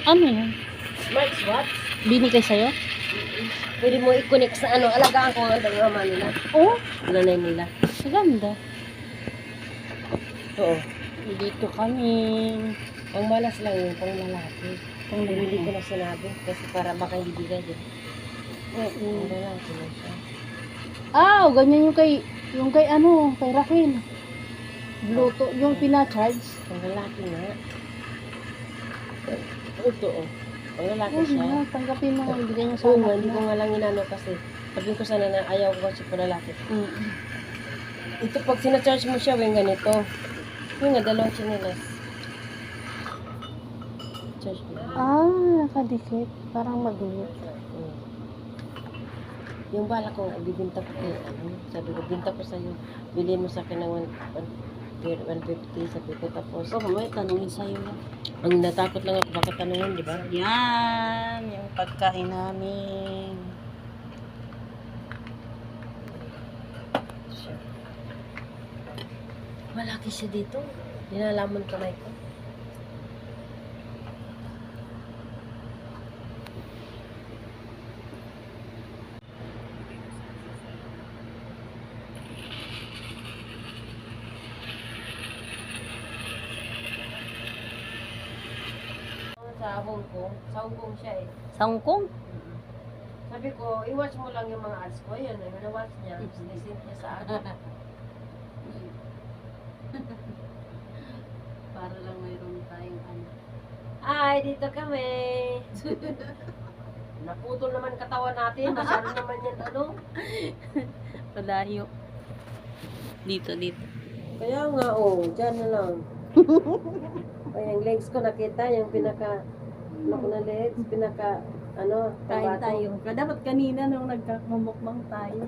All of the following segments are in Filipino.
Ano yan? Smartwatch. Binigay sa'yo? Pwede mo i-connect sa ano, alagaan ko ang mama nila. Oo. Nanay nila. Maganda. Oo. Dito kami. Ang malas lang yun, pang lalaki. Pang lalaki. Hindi ko na sinabi kasi para baka hindi bigay din. Oo. Ang lalaki na siya. Ah, ganyan yung kay ano, kay Raquel. Bluetooth, yung pina-charge. Ang lalaki nga. Ito oh. Ang lalaki Oo siya. na, tanggapin mo. Ibigay niya sa Oo anak nga, hindi mo. ko nga lang inano kasi sabi ko sana na ayaw ko kasi pa lalaki. Mm. Ito pag sinacharge mo siya, yung ganito. Yung nga, dalawang chinelas. Charge mo. Ah, nakadikit. Parang magulo. Mm. Yung bala ko, bibinta ko kay sabi ko, binta ko sa'yo. Bilhin mo sa akin ng 150, sabi ko. Tapos, May tanongin sa'yo. ang natakot lang ako, bakit tanongin, di ba? Yan, yung pagkain namin. Siya. Malaki siya dito. Dinalaman kamay ko. Sa Hong Kong. Sa Hong Kong siya eh. Sa Hong Kong? Sabi ko, i-watch mo lang yung mga ads ko. Yun, na-watch niya. Sinisend niya sa akin. Para lang mayroon tayong ano. Ay, dito kami. Naputol naman katawan natin. Masyado naman yan, ano. Palayo. Dito. Kaya nga, oh, dyan na lang. Ay, yung legs ko nakita, yung pinaka, ano ko na legs, pinaka, ano, Kain tabato. tayo. Dapat kanina nung nagmamukbang tayo.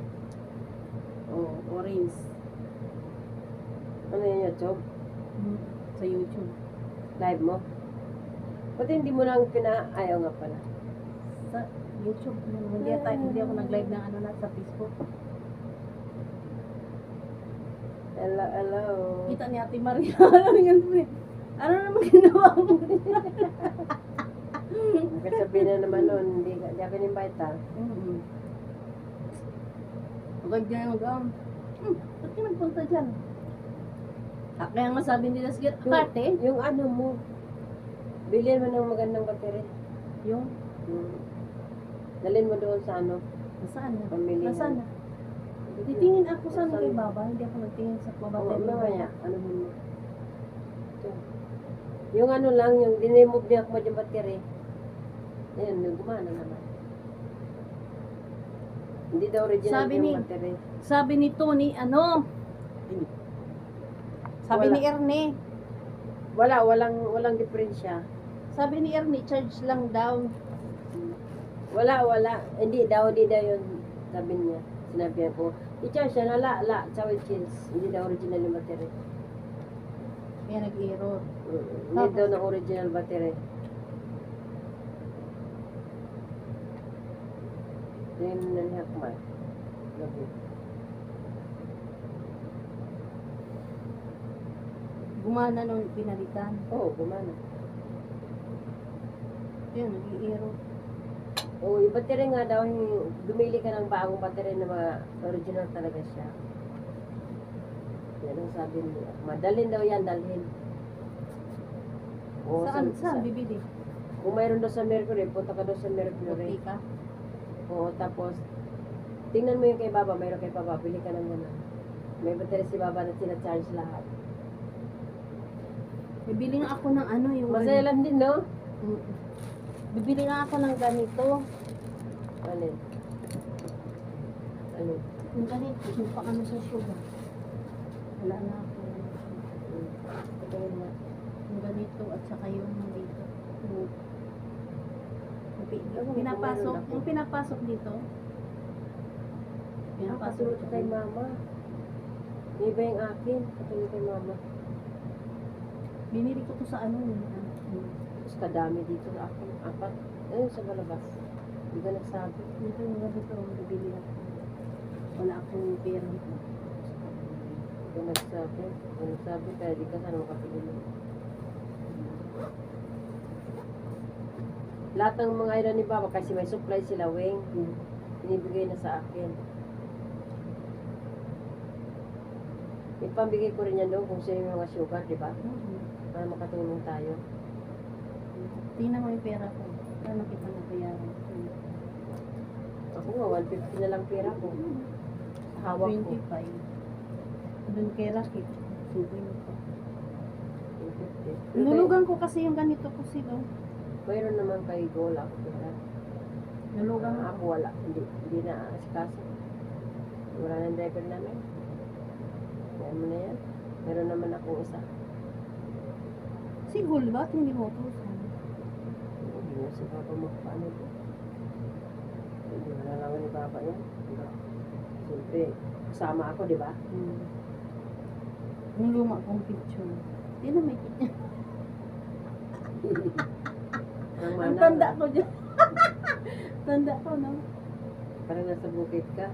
Oh, Orange. ano yun, YouTube? Sa YouTube. Live mo? Pati hindi mo lang ayaw nga pala. Sa YouTube. Hindi ako nag-live ng ano na sa Facebook. Hello, hello. Kita ni Ate Maria. Ano yan? Ano naman ginawa mo? Bakit sabihin na naman nun, hindi ako in-invite ha. Huwag niya yung ba't ka nagpunta dyan? Kaya nga sabi nila, sige, karte? Yung ano mo, bilhin mo ng magandang battery. Yung, Dalhin mo doon sa ano, nasaan na? pamili. Nasaan na? Titingin ako sana kay Baba, hindi ako nagtingin sa Oo, babateri. mamaya, ano mo. Ito. Yung ano lang, yung dinimove niya ako yung battery. Ayun, yung gumana naman. Hindi daw original Sabi yung ni- battery. Sabi ni Tony, ano? Sabi Wala. ni Ernie, Walang diferensya. sabi ni Ernie, charge lang daw. Wala. Hindi daw yun, sabi niya. Sinabi ko, i-charge siya na sawi chills. Hindi daw original yung battery. Kaya nag-error. Hindi daw na original battery. Yun na niya kumain. Gabi. Gumana nung pinalitan. Oo, gumana. Yun, nag-error. Oo, yung battery nga daw, dumili ka ng bagong battery na mga original talaga siya. Yan ang sabi niya. Madalhin daw yan, dalhin. Oo, Saan bibili? Kung mayroon daw sa Mercury, punta ka daw sa Mercury. Butika. Oo, tapos, tingnan mo yung kay Baba, mayroon kay Baba, bili ka ng muna. May battery si Baba na sinacharge lahat. Bibili nga ako ng ano, yung Masaya lang din, no? Bibili nga ako ng ganito. Alin? Alin? Yung ganito, yung pang ano sa sugar. Wala na ako. Tingnan mo. Yung ganito at saka yung dito. Yung pinapasok dito. Pinapasok Kasunod kay Mama. May iba yung akin, kasunod kay Mama. Binili ko to sa ano. Tapos kadami dito sa akin. 4. Ayun, sa balabas. Hindi ka nagsabi. Dito yung ganito, bibili ako. Wala akong pera. Hindi ka nagsabi. Hindi nagsabi, kaya di ka sana makapili. Lahat ng mga ilan ni Baba, kasi may supply sila, Weng. Hmm. Binibigay na sa akin. Ipambigay ko rin yan doon kung sino yung mga sugar, di ba? Para makatulong tayo. Tingnan mo yung pera ko. Paano kita nabayaran? Ako nga, 150 na lang pera ko. Hawak ko. 25. Doon kay Rakit. 50. 150. Nulugan ko kasi yung ganito ko sila. Mayroon naman kay Gola ako pera. Nulugan Ako ako. wala. Hindi na asikaso. Wala ng driver namin. Yan mo na yan. Meron naman akong isa. Si Gul, ba't hindi mo utusan? Hindi mo si Papa magpaano ko. Hindi mo nalaman ni Papa yan. Siyempre, kasama ako, di ba? Yung luma kong picture. Hindi na may picture. Ang Ang mana. tanda ko dyan. Tanda ko, no? Parang nasa bukid ka.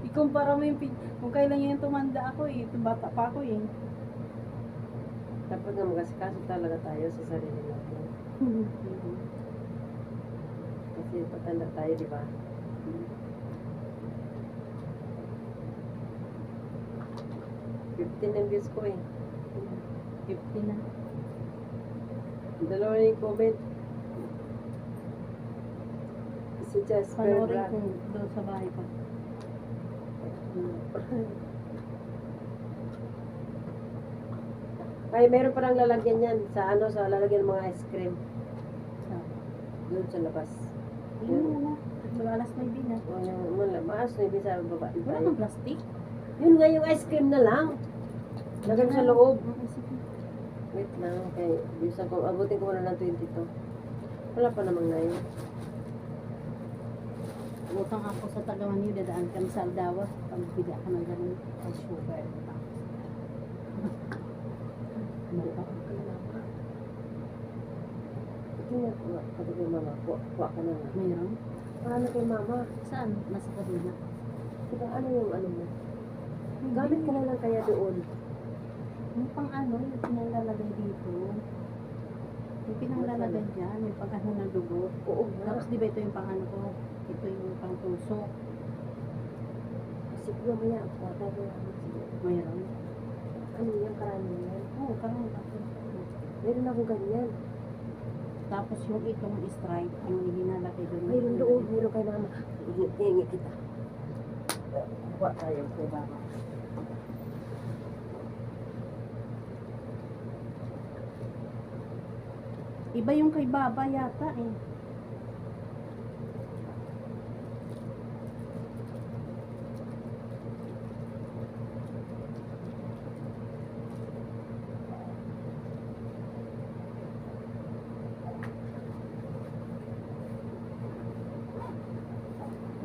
Ikumpara mo yung kung kailan yung tumanda ako eh. Bata pa ako eh. Dapat nga mag-asikaso talaga tayo sa sarili natin. Kasi patanda tayo, di ba? 15 ang views ko eh. 50 na. Dalawa na yung comment. Si Jasper Panoorin Brad. ko doon sa bahay pa. Kaya meron parang lalagyan yan sa ano, sa lalagyan ng mga ice cream. Doon sa labas. Yun na. Mag-alas 9 na. O yung maas na yung sa baba. Wala nang plastic. Yun nga yung ice cream na lang. Lagay mo sa loob. Okay, sige. Wait lang. Okay. Bisan ko, abutin ko muna ng 22. Wala pa namang na yun. Utang ako sa Tagamanyo, dadaan kami sa Aldawa. Pagbigay ako ng ganun ang sugar. Ito nga, kata kay mama. Kuha ka na nga. Mayroon? Paano kay mama? Saan? Nasa kabina. Diba ano yung ano mo? Gamit ka na lang kaya doon. Yung pang ano, yung pinanglalagay dito. Yung pinanglalagay dyan, yung pag-ano ng dugo. Oo nga. Tapos di ba ito yung pang ano ko? Ito yung pang puso. Kasi mamaya, kuha tayo namin siguro. Mayroon? Ano yan, karami yan. Oo, parang ako. Meron ako ganyan. Tapos yung itong stripe, yung ininalagay doon. Mayroon doon, meron kay mama. Hingi kita. Kuha tayo kay mama. Iba yung kay Baba yata eh.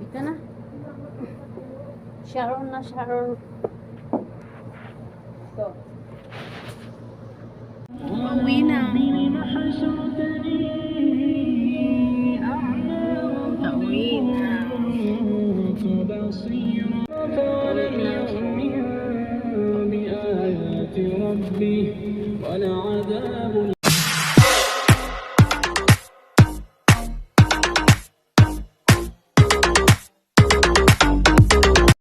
Bika na. Sharon na Sharon.